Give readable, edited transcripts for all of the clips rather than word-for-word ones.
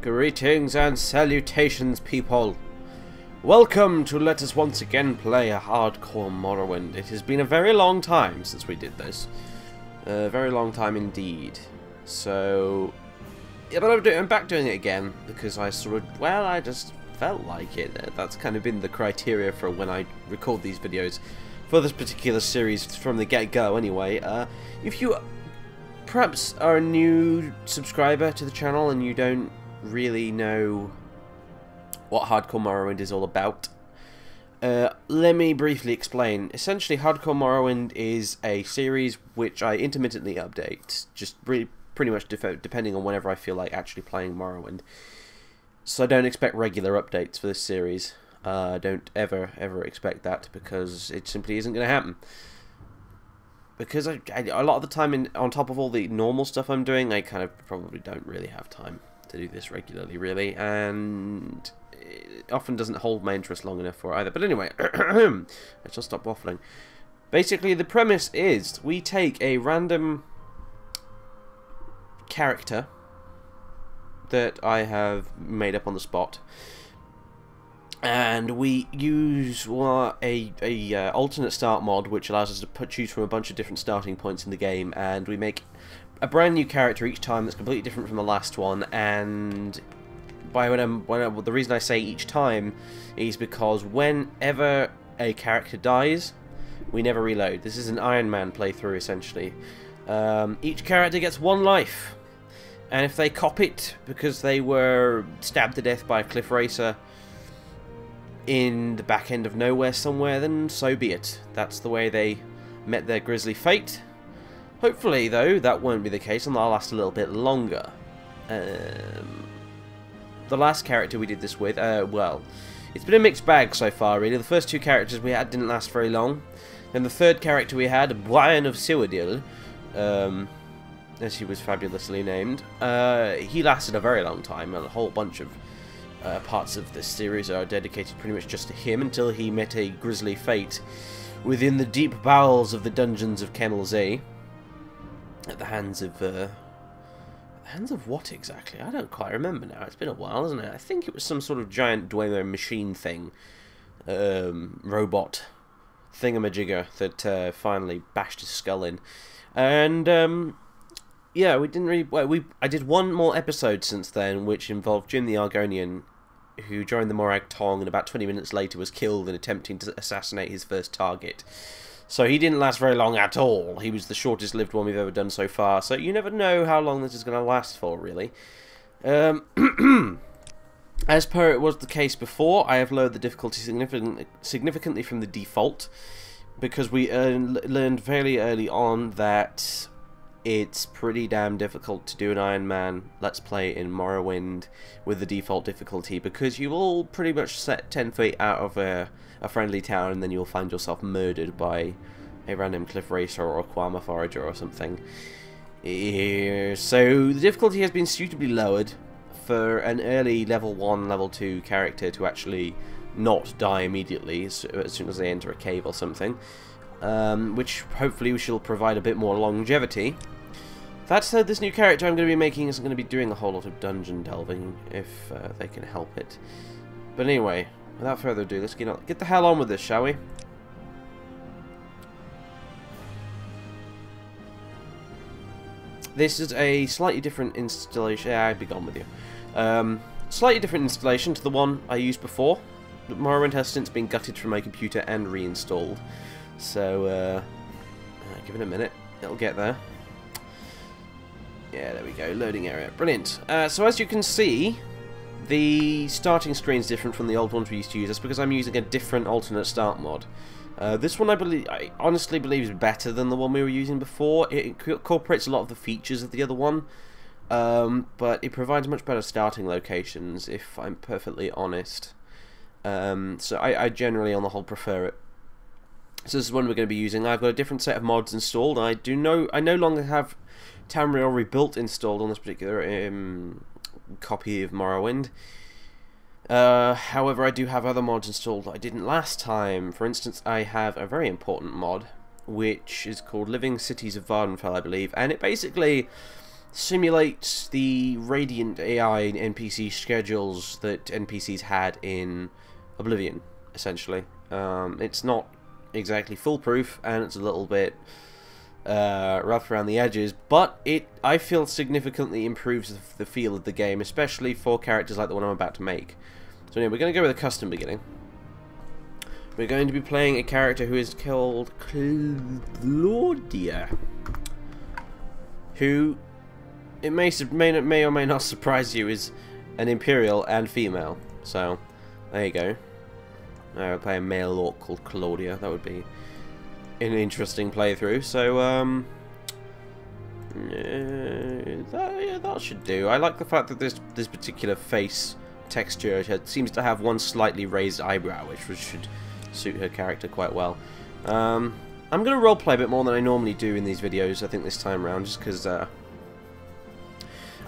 Greetings and salutations, people. Welcome to let us once again play a hardcore Morrowind. It has been a very long time since we did this. A very long time indeed. So, yeah, but I'm back doing it again because I I just felt like it. That's kind of been the criteria for when I record these videos for this particular series from the get-go anyway. If you perhaps are a new subscriber to the channel and you don't really know what Hardcore Morrowind is all about, let me briefly explain. Essentially, Hardcore Morrowind is a series which I intermittently update, just pretty much depending on whenever I feel like actually playing Morrowind. So I don't expect regular updates for this series. Don't ever expect that, because it simply isn't going to happen. Because a lot of the time, on top of all the normal stuff I'm doing, I kind of probably don't really have time to do this regularly, really, and it often doesn't hold my interest long enough for either. But anyway, I shall stop waffling. Basically, the premise is we take a random character that I have made up on the spot, and we use a alternate start mod, which allows us to choose from a bunch of different starting points in the game, and we make a brand new character each time that's completely different from the last one. And the reason I say each time is because whenever a character dies, we never reload. This is an Iron Man playthrough, essentially. Each character gets one life, and if they cop it because they were stabbed to death by a cliff racer in the back end of nowhere somewhere, then so be it. That's the way they met their grisly fate. Hopefully, though, that won't be the case, and they'll last a little bit longer. The last character we did this with, well, it's been a mixed bag so far, really. The first two characters we had didn't last very long. Then the third character we had, Brian of Cyrodiil, as he was fabulously named, he lasted a very long time, and a whole bunch of parts of this series are dedicated pretty much just to him, until he met a grisly fate within the deep bowels of the dungeons of Kennel Z. At the hands of what exactly? I don't quite remember now. It's been a while, hasn't it? I think it was some sort of giant Dwemer machine thing, robot thingamajigger that finally bashed his skull in. And yeah, we didn't really. Well, I did one more episode since then, which involved Jim the Argonian, who joined the Morag Tong, and about 20 minutes later was killed in attempting to assassinate his first target. So he didn't last very long at all. He was the shortest lived one we've ever done so far. So you never know how long this is going to last for, really. As per it was the case before, I have lowered the difficulty significantly from the default, because we learned fairly early on that it's pretty damn difficult to do an Iron Man Let's Play in Morrowind with the default difficulty, because you will pretty much set 10 feet out of a friendly town, and then you'll find yourself murdered by a random cliff racer or a Quama forager or something. So the difficulty has been suitably lowered for an early level 1, level 2 character to actually not die immediately as soon as they enter a cave or something, which hopefully shall provide a bit more longevity. That said, this new character I'm going to be making isn't going to be doing a whole lot of dungeon delving, if they can help it. But anyway, without further ado, let's get the hell on with this, shall we? This is a slightly different installation. Yeah, I'd be gone with you. Slightly different installation to the one I used before. Morrowind has since been gutted from my computer and reinstalled. So, give it a minute. It'll get there. Yeah, there we go. Loading area. Brilliant. So as you can see, the starting screen is different from the old ones we used to use. That's because I'm using a different alternate start mod. This one I honestly believe is better than the one we were using before. It incorporates a lot of the features of the other one, but it provides much better starting locations, if I'm perfectly honest. So I generally, on the whole, prefer it. So this is one we're going to be using. I've got a different set of mods installed. I no longer have Tamriel Rebuilt installed on this particular copy of Morrowind. However, I do have other mods installed that I didn't last time. For instance, I have a very important mod, which is called Living Cities of Vardenfell, I believe, and it basically simulates the Radiant AI NPC schedules that NPCs had in Oblivion, essentially. It's not exactly foolproof, and it's a little bit rough around the edges, but I feel significantly improves the feel of the game, especially for characters like the one I'm about to make. So anyway, we're going to go with a custom beginning. We're going to be playing a character who is called Claudia, who, it may or may not surprise you, is an Imperial and female. So, there you go. We'll play a male orc called Claudia. That would be an interesting playthrough. So, that should do. I like the fact that this particular face texture seems to have one slightly raised eyebrow, which should suit her character quite well. I'm going to roleplay a bit more than I normally do in these videos, I think, this time around, just because I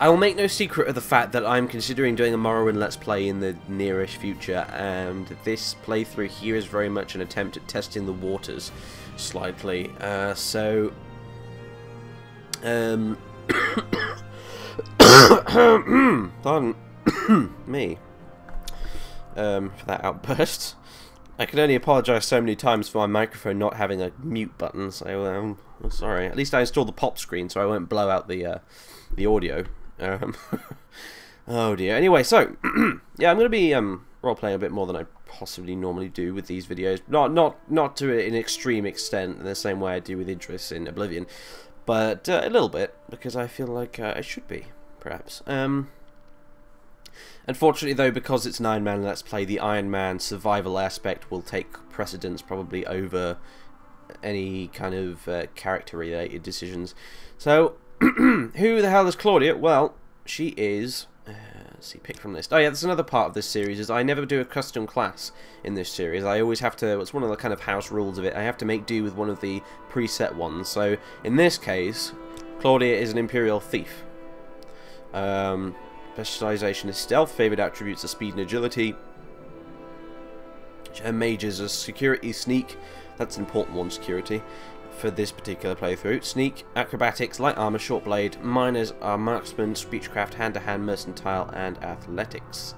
will make no secret of the fact that I'm considering doing a Morrowind Let's Play in the nearish future, and this playthrough here is very much an attempt at testing the waters slightly. Pardon me for that outburst. I can only apologise so many times for my microphone not having a mute button, so I'm sorry. At least I installed the pop screen so I won't blow out the audio. Oh dear. Anyway, so yeah, I'm going to be role-playing a bit more than I possibly normally do with these videos. Not to an extreme extent in the same way I do with Idris in Oblivion, but a little bit, because I feel like I should be, perhaps. Unfortunately, though, because it's an Iron Man Let's Play, the Iron Man survival aspect will take precedence probably over any kind of character-related decisions. So, who the hell is Claudia? Well, she is... let's see, pick from list. Oh yeah, that's another part of this series, is I never do a custom class in this series. I always have to... It's one of the kind of house rules of it. I have to make do with one of the preset ones. So, in this case, Claudia is an Imperial Thief. Specialization is stealth, favored attributes are speed and agility. Her mages are security, sneak. That's an important one, security, for this particular playthrough. Sneak, acrobatics, light armor, short blade. Miners are marksman, speechcraft, hand-to-hand, mercantile, and athletics.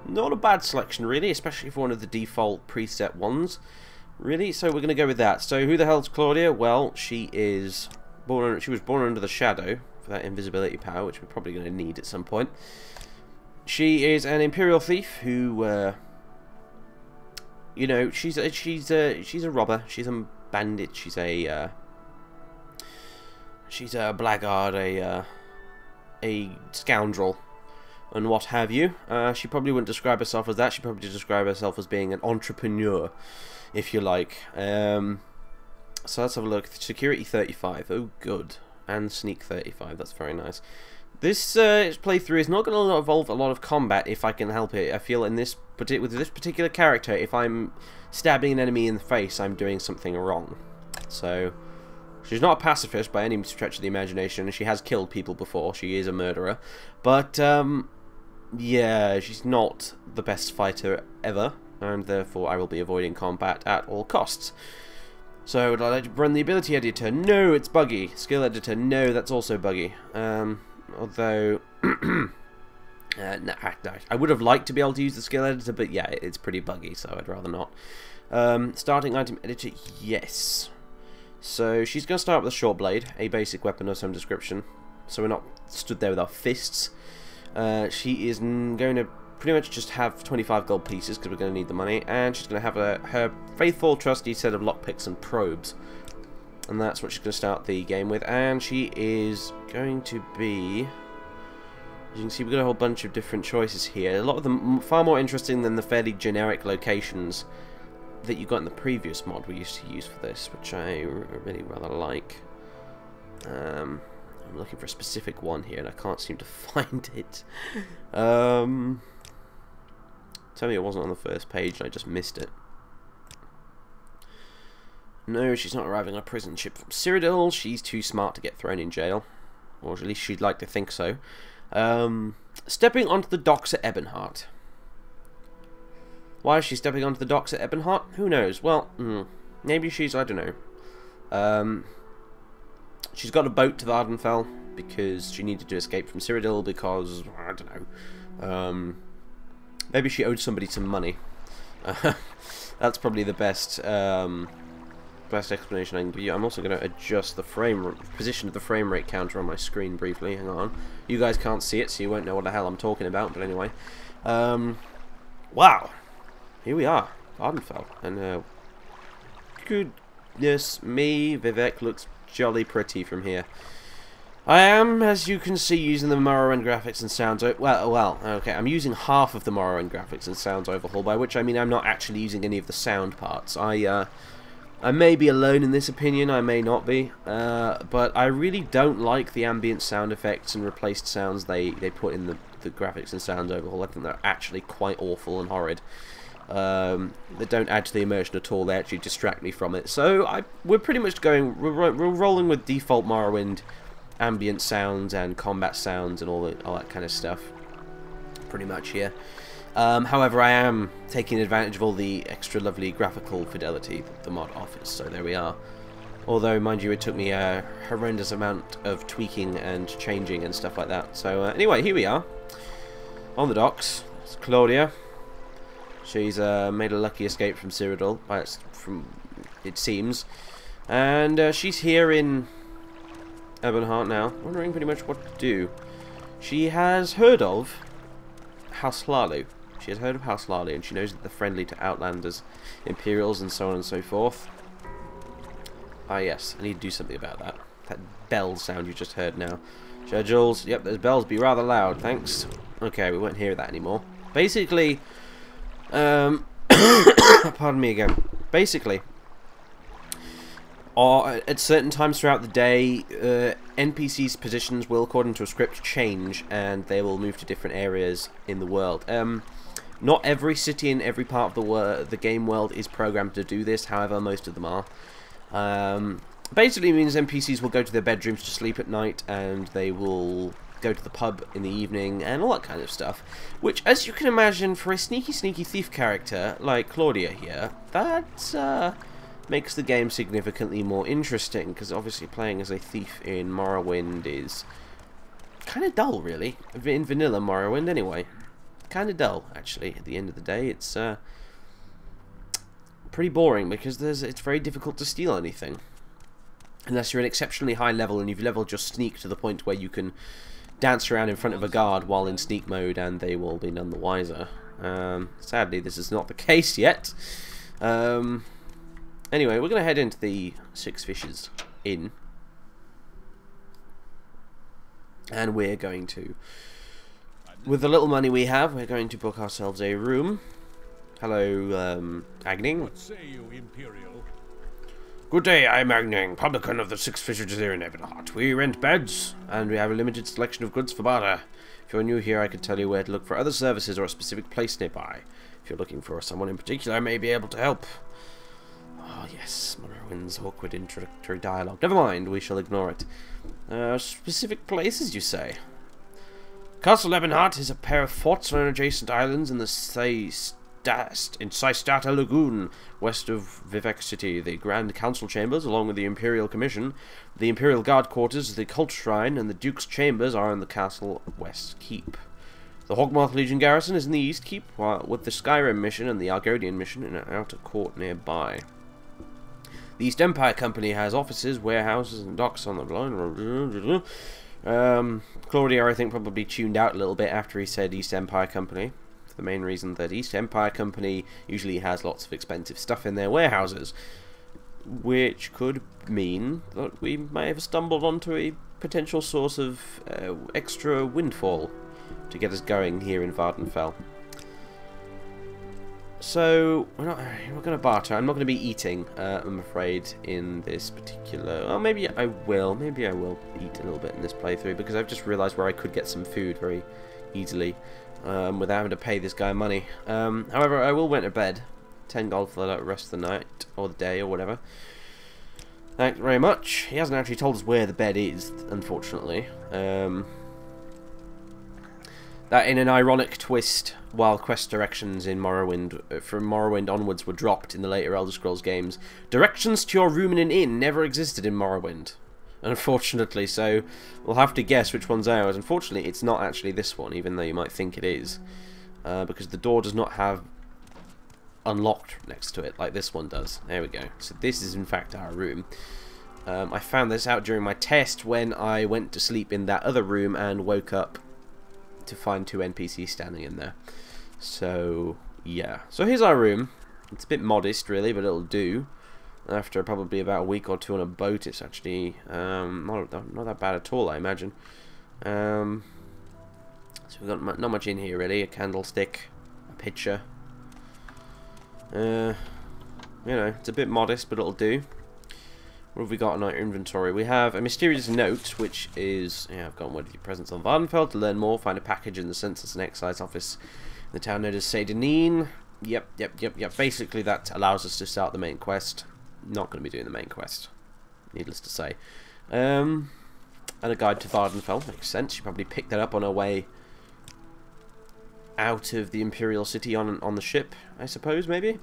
Not a bad selection, really, especially for one of the default preset ones. Really, so we're going to go with that. So who the hell's Claudia? Well, she was born under the shadow, for that invisibility power, which we're probably going to need at some point. She is an Imperial thief who, you know, she's a robber, she's a bandit, she's a blackguard, a scoundrel, and what have you. She probably wouldn't describe herself as that. She'd probably describe herself as being an entrepreneur, if you like. So let's have a look. Security 35. Oh, good. And sneak 35, that's very nice. This playthrough is not going to involve a lot of combat if I can help it. I feel with this particular character, if I'm stabbing an enemy in the face, I'm doing something wrong. So, she's not a pacifist by any stretch of the imagination, and she has killed people before. She is a murderer. But, yeah, she's not the best fighter ever, and therefore I will be avoiding combat at all costs. So, would I like to run the ability editor? No, it's buggy. Skill editor? No, that's also buggy. Although, no, I would have liked to be able to use the skill editor, but yeah, it's pretty buggy, so I'd rather not. Starting item editor? Yes. So, she's going to start with a short blade, a basic weapon of some description. So we're not stood there with our fists. She is going to pretty much just have 25 gold pieces, because we're going to need the money, and she's going to have her faithful, trusty set of lockpicks and probes, and that's what she's going to start the game with. And she is going to be, as you can see, we've got a whole bunch of different choices here, a lot of them far more interesting than the fairly generic locations that you got in the previous mod we used to use for this, which I really rather like. I'm looking for a specific one here, and I can't seem to find it. Tell me it wasn't on the first page and I just missed it. No, she's not arriving on a prison ship from Cyrodiil. She's too smart to get thrown in jail. Or at least she'd like to think so. Stepping onto the docks at Ebonheart. Why is she stepping onto the docks at Ebonheart? Who knows? Well, maybe she's, I don't know. She's got a boat to Vardenfell because she needed to escape from Cyrodiil because, I don't know, maybe she owed somebody some money. That's probably the best explanation I can give you. I'm also going to adjust the position of the frame rate counter on my screen briefly. Hang on. You guys can't see it, so you won't know what the hell I'm talking about, but anyway. Wow. Here we are. Vardenfell. And, goodness me, Vivek looks jolly pretty from here. I am, as you can see, using the Morrowind graphics and sounds... Well, okay, I'm using half of the Morrowind graphics and sounds overhaul, by which I mean I'm not actually using any of the sound parts. I may be alone in this opinion, I may not be, but I really don't like the ambient sound effects and replaced sounds they put in the graphics and sounds overhaul. I think they're actually quite awful and horrid. They don't add to the immersion at all, they actually distract me from it. So we're pretty much we're rolling with default Morrowind ambient sounds and combat sounds and all that kind of stuff, pretty much here. However, I am taking advantage of all the extra lovely graphical fidelity that the mod offers, so there we are. Although, mind you, it took me a horrendous amount of tweaking and changing and stuff like that. So, anyway, here we are, on the docks. It's Claudia. She's made a lucky escape from Cyrodiil, it seems. And she's here in Ebonheart now, wondering pretty much what to do. She has heard of House Hlalu. She has heard of House Hlalu, and she knows that they're friendly to Outlanders, Imperials, and so on and so forth. Ah yes, I need to do something about that. That bell sound you just heard now. Schedules, yep, those bells be rather loud, thanks. Okay, we won't hear that anymore. Basically, pardon me again. Basically, at certain times throughout the day, NPCs' positions will, according to a script, change, and they will move to different areas in the world. Not every city in every part of the game world is programmed to do this, however, most of them are. Basically means NPCs will go to their bedrooms to sleep at night, and they will go to the pub in the evening, and all that kind of stuff. Which, as you can imagine, for a sneaky thief character like Claudia here, that makes the game significantly more interesting, because obviously playing as a thief in Morrowind is kind of dull, really. In vanilla Morrowind, anyway. Kind of dull, actually, at the end of the day. It's pretty boring, because it's very difficult to steal anything. Unless you're an exceptionally high level, and you've leveled your sneak to the point where you can dance around in front of a guard while in sneak mode, and they will be none the wiser. Sadly, this is not the case yet. Anyway, we're going to head into the Six Fishes Inn. And we're going to, with the little money we have, we're going to book ourselves a room. Hello, Agning. What say you, Imperial? Good day, I'm Agning, publican of the Six Fishes here in Ebonheart. We rent beds, and we have a limited selection of goods for barter. If you're new here, I could tell you where to look for other services or a specific place nearby. If you're looking for someone in particular, I may be able to help. Oh yes, Morrowind's awkward introductory dialogue. Never mind, we shall ignore it. Specific places, you say? Castle Ebonheart is a pair of forts on adjacent islands in the Seistata Lagoon, west of Vivek City. The Grand Council Chambers, along with the Imperial Commission, the Imperial Guard Quarters, the Cult Shrine, and the Duke's Chambers are in the Castle West Keep. The Hawkmoth Legion garrison is in the East Keep, with the Skyrim mission and the Argonian mission in an outer court nearby. The East Empire Company has offices, warehouses, and docks on the line. Claudia, I think, probably tuned out a little bit after he said East Empire Company. For the main reason that East Empire Company usually has lots of expensive stuff in their warehouses. Which could mean that we may have stumbled onto a potential source of extra windfall to get us going here in Vardenfell. So, we're not going to barter. I'm not going to be eating, I'm afraid, in this particular... Oh, maybe I will. Maybe I will eat a little bit in this playthrough, because I've just realised where I could get some food very easily without having to pay this guy money. However, I will went to bed. 10 gold for the rest of the night, or the day, or whatever. Thanks very much. He hasn't actually told us where the bed is, unfortunately. That, in an ironic twist, while quest directions in Morrowind, from Morrowind onwards, were dropped in the later Elder Scrolls games, directions to your room in an inn never existed in Morrowind. unfortunately, so we'll have to guess which one's ours. Unfortunately, it's not actually this one, even though you might think it is, because the door does not have unlocked next to it like this one does. There we go. So this is in fact our room. I found this out during my test when I went to sleep in that other room and woke up to find 2 NPCs standing in there. So yeah, so here's our room. It's a bit modest really, but it'll do. After probably about a week or 2 on a boat, it's actually not that bad at all, I imagine. So we've got not much in here really. A candlestick, a pitcher. You know, it's a bit modest, but it'll do. What have we got in our inventory? We have a mysterious note, which is, yeah, I've got one of your presence on Vardenfeld. To learn more, find a package in the Census and Excise office in the town known as Saint-Denis. Yep. Basically, that allows us to start the main quest. Not going to be doing the main quest, needless to say. And a guide to Vardenfeld, makes sense. You probably picked that up on our way out of the Imperial City on the ship, I suppose, maybe.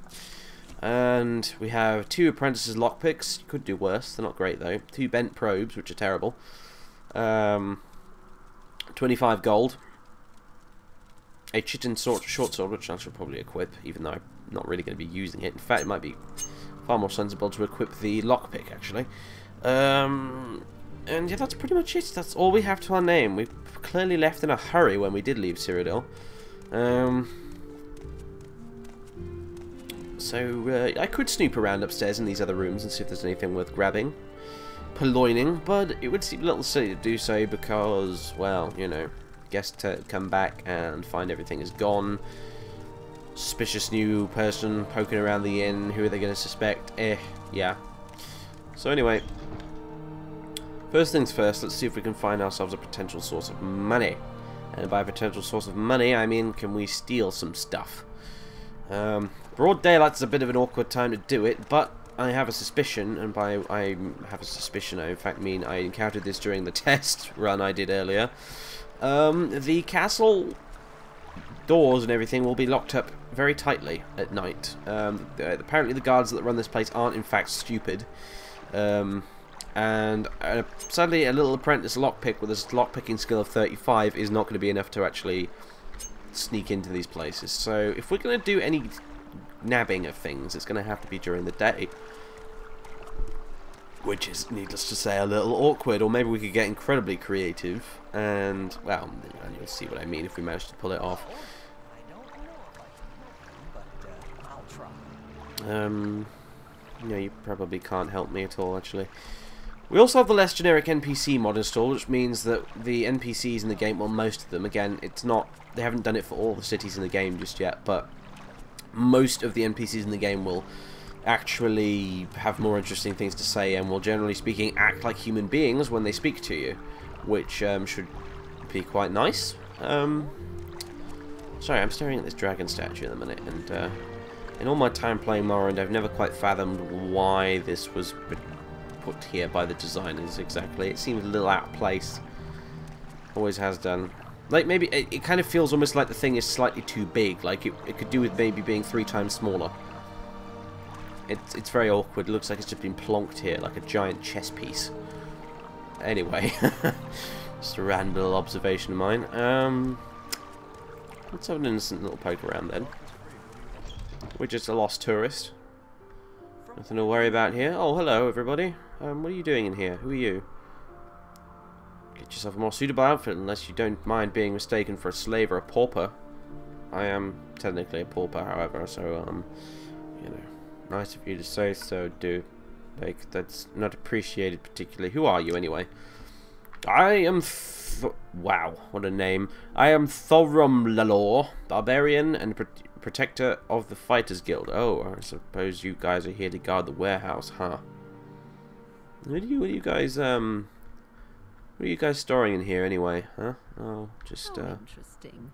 And we have 2 apprentices lockpicks. Could do worse. They're not great though. 2 bent probes, which are terrible. 25 gold. A chitin short sword, which I should probably equip, even though I'm not really going to be using it. In fact, it might be far more sensible to equip the lockpick, actually. And yeah, that's pretty much it. That's all we have to our name. We clearly left in a hurry when we did leave Cyrodiil. So I could snoop around upstairs in these other rooms and see if there's anything worth grabbing, purloining, but it would seem a little silly to do so because, well, you know, guests to come back and find everything is gone. Suspicious new person poking around the inn. Who are they going to suspect? Yeah. So anyway, first things first, let's see if we can find ourselves a potential source of money. And by potential source of money, I mean, can we steal some stuff? Broad daylight's a bit of an awkward time to do it, but I have a suspicion, and by I have a suspicion, I in fact mean I encountered this during the test run I did earlier. The castle doors and everything will be locked up very tightly at night. Apparently the guards that run this place aren't in fact stupid. And sadly a little apprentice lockpick with a lockpicking skill of 35 is not going to be enough to actually sneak into these places. So if we're going to do any nabbing of things, it's going to have to be during the day, which is, needless to say, a little awkward. Or maybe we could get incredibly creative and, well, you'll see what I mean if we manage to pull it off. No, you probably can't help me at all, actually. We also have the less generic NPC mod installed, which means that the NPCs in the game, well, most of them, again, it's not, they haven't done it for all the cities in the game just yet, but most of the NPCs in the game will actually have more interesting things to say and will, generally speaking, act like human beings when they speak to you, which should be quite nice. Sorry, I'm staring at this dragon statue in a minute, and in all my time playing Morrowind, I've never quite fathomed why this was put here by the designers exactly. It seems a little out of place. Always has done. Like, maybe it kind of feels almost like the thing is slightly too big. Like, it could do with maybe being 3 times smaller. It's very awkward. It looks like it's just been plonked here, like a giant chess piece. Anyway, just a random little observation of mine. Let's have an innocent little poke around then. We're just a lost tourist. Nothing to worry about here. Oh, hello, everybody. What are you doing in here? Who are you? Get yourself a more suitable outfit, unless you don't mind being mistaken for a slave or a pauper. I am technically a pauper, however, so, you know, nice of you to say so, dude. Like, that's not appreciated particularly. Who are you, anyway? I am wow, what a name. I am Thorumlalor, barbarian and protector of the Fighters Guild. Oh, I suppose you guys are here to guard the warehouse, huh? What are you guys storing in here anyway, huh? Oh, just interesting.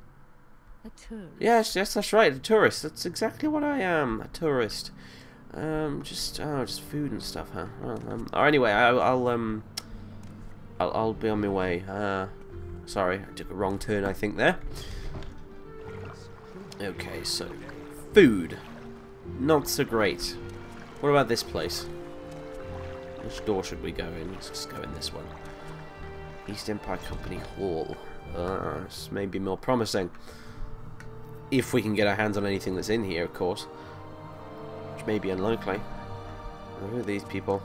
A tourist. Yes, that's right, a tourist. That's exactly what I am, a tourist. Just food and stuff, huh? Well, or anyway, I'll be on my way. Sorry, I took a wrong turn, I think, there. Okay, so food, not so great. What about this place? Which door should we go in? Let's just go in this one. East Empire Company Hall. This may be more promising. If we can get our hands on anything that's in here, of course. Which may be unlikely. Who are these people?